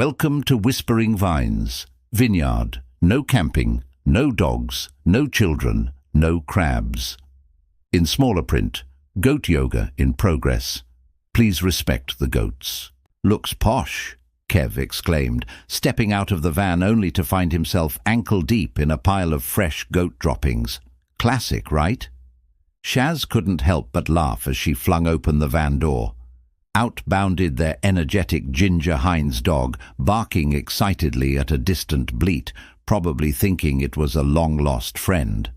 Welcome to Whispering Vines Vineyard. No camping, no dogs, no children, no crabs. In smaller print, goat yoga in progress. Please respect the goats. Looks posh, Kev exclaimed, stepping out of the van only to find himself ankle-deep in a pile of fresh goat droppings. Classic, right? Shaz couldn't help but laugh as she flung open the van door. Out bounded their energetic ginger Heinz dog, barking excitedly at a distant bleat, probably thinking it was a long-lost friend.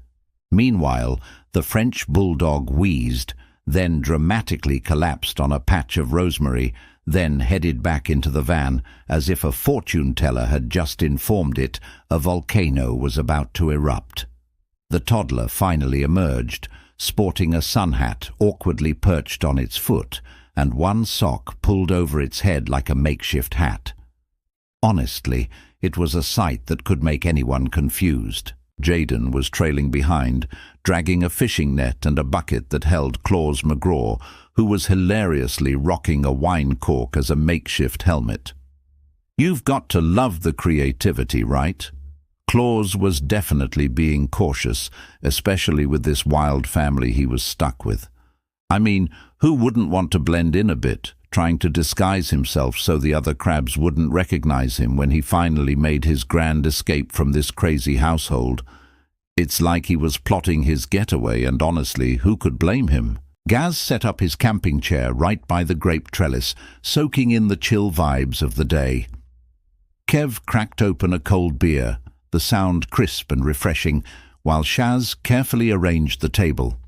Meanwhile, the French bulldog wheezed, then dramatically collapsed on a patch of rosemary, then headed back into the van, as if a fortune-teller had just informed it a volcano was about to erupt. The toddler finally emerged, sporting a sun hat awkwardly perched on its foot, and one sock pulled over its head like a makeshift hat. Honestly, it was a sight that could make anyone confused. Jaden was trailing behind, dragging a fishing net and a bucket that held Claus McGraw, who was hilariously rocking a wine cork as a makeshift helmet. You've got to love the creativity, right? Claus was definitely being cautious, especially with this wild family he was stuck with. I mean, who wouldn't want to blend in a bit, trying to disguise himself so the other crabs wouldn't recognize him when he finally made his grand escape from this crazy household? It's like he was plotting his getaway, and honestly, who could blame him? Gaz set up his camping chair right by the grape trellis, soaking in the chill vibes of the day. Kev cracked open a cold beer, the sound crisp and refreshing, while Shaz carefully arranged the table.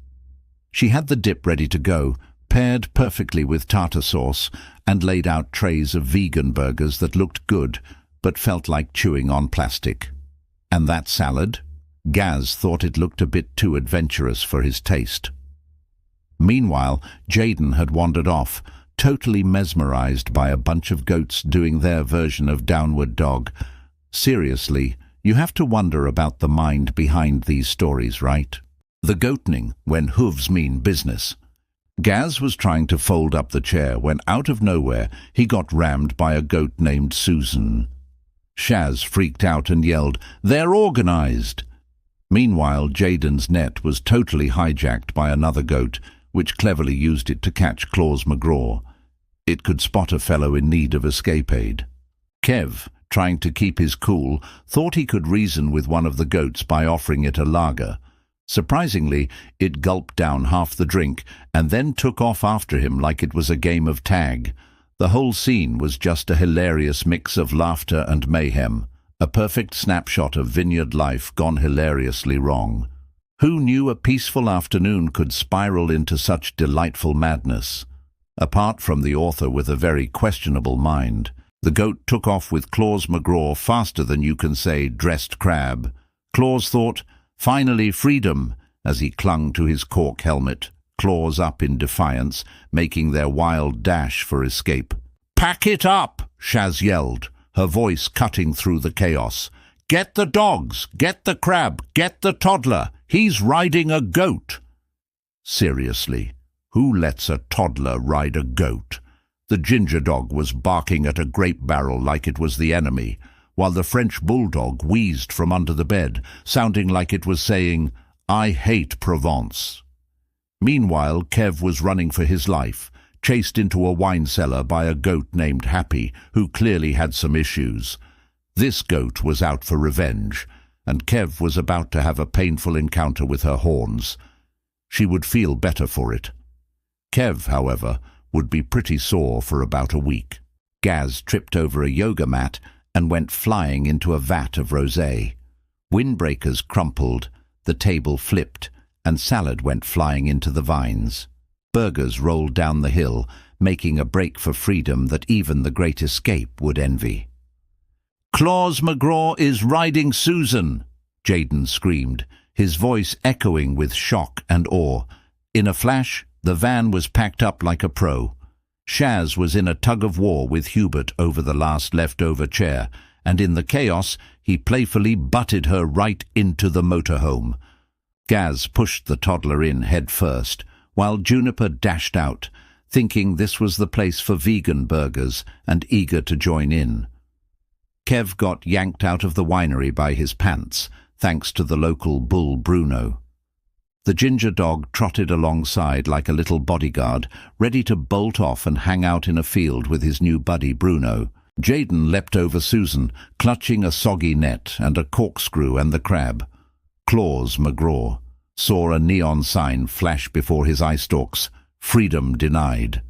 She had the dip ready to go, paired perfectly with tartar sauce, and laid out trays of vegan burgers that looked good, but felt like chewing on plastic. And that salad? Gaz thought it looked a bit too adventurous for his taste. Meanwhile, Jaden had wandered off, totally mesmerized by a bunch of goats doing their version of downward dog. Seriously, you have to wonder about the mind behind these stories, right? The goatning, when hooves mean business. Gaz was trying to fold up the chair when out of nowhere he got rammed by a goat named Susan. Shaz freaked out and yelled, "They're organized!" Meanwhile, Jaden's net was totally hijacked by another goat, which cleverly used it to catch Claus McGraw. It could spot a fellow in need of escape aid. Kev, trying to keep his cool, thought he could reason with one of the goats by offering it a lager. Surprisingly, it gulped down half the drink and then took off after him like it was a game of tag. The whole scene was just a hilarious mix of laughter and mayhem, a perfect snapshot of vineyard life gone hilariously wrong. Who knew a peaceful afternoon could spiral into such delightful madness? Apart from the author with a very questionable mind, the goat took off with Claus McGraw faster than you can say dressed crab. Claus thought, "Finally freedom," as he clung to his cork helmet, claws up in defiance, making their wild dash for escape. "Pack it up!" Shaz yelled, her voice cutting through the chaos. "Get the dogs! Get the crab! Get the toddler! He's riding a goat!" Seriously, who lets a toddler ride a goat? The ginger dog was barking at a grape barrel like it was the enemy, while the French bulldog wheezed from under the bed, sounding like it was saying, "I hate Provence." Meanwhile, Kev was running for his life, chased into a wine cellar by a goat named Happy, who clearly had some issues. This goat was out for revenge, and Kev was about to have a painful encounter with her horns. She would feel better for it. Kev, however, would be pretty sore for about a week. Gaz tripped over a yoga mat and went flying into a vat of rosé. Windbreakers crumpled, the table flipped, and salad went flying into the vines. Burgers rolled down the hill, making a break for freedom that even the Great Escape would envy. "Claus McGraw is riding Susan!" Jaden screamed, his voice echoing with shock and awe. In a flash, the van was packed up like a pro. Shaz was in a tug-of-war with Hubert over the last leftover chair, and in the chaos, he playfully butted her right into the motorhome. Gaz pushed the toddler in head first, while Juniper dashed out, thinking this was the place for vegan burgers and eager to join in. Kev got yanked out of the winery by his pants, thanks to the local bull Bruno. The ginger dog trotted alongside like a little bodyguard, ready to bolt off and hang out in a field with his new buddy Bruno. Jaden leapt over Susan, clutching a soggy net and a corkscrew and the crab. Claus McGraw saw a neon sign flash before his eye stalks, "Freedom denied."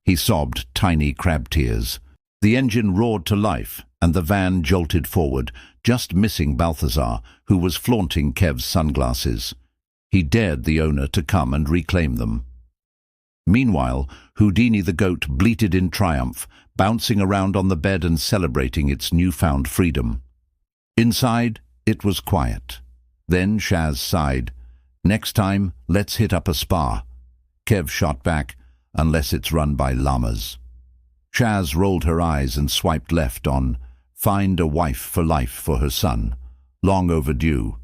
He sobbed tiny crab tears. The engine roared to life, and the van jolted forward, just missing Balthazar, who was flaunting Kev's sunglasses. He dared the owner to come and reclaim them. Meanwhile, Houdini the goat bleated in triumph, bouncing around on the bed and celebrating its newfound freedom. Inside, it was quiet. Then Shaz sighed. "Next time, let's hit up a spa." Kev shot back, "Unless it's run by llamas." Shaz rolled her eyes and swiped left on "Find a wife for life for her son." Long overdue.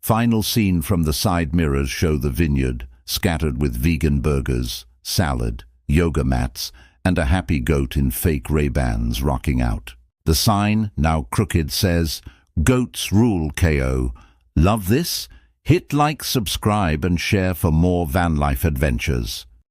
Final scene from the side mirrors show the vineyard, scattered with vegan burgers, salad, yoga mats, and a happy goat in fake Ray-Bans rocking out. The sign, now crooked, says, "Goats rule KO. Love this? Hit like, subscribe, and share for more van life adventures."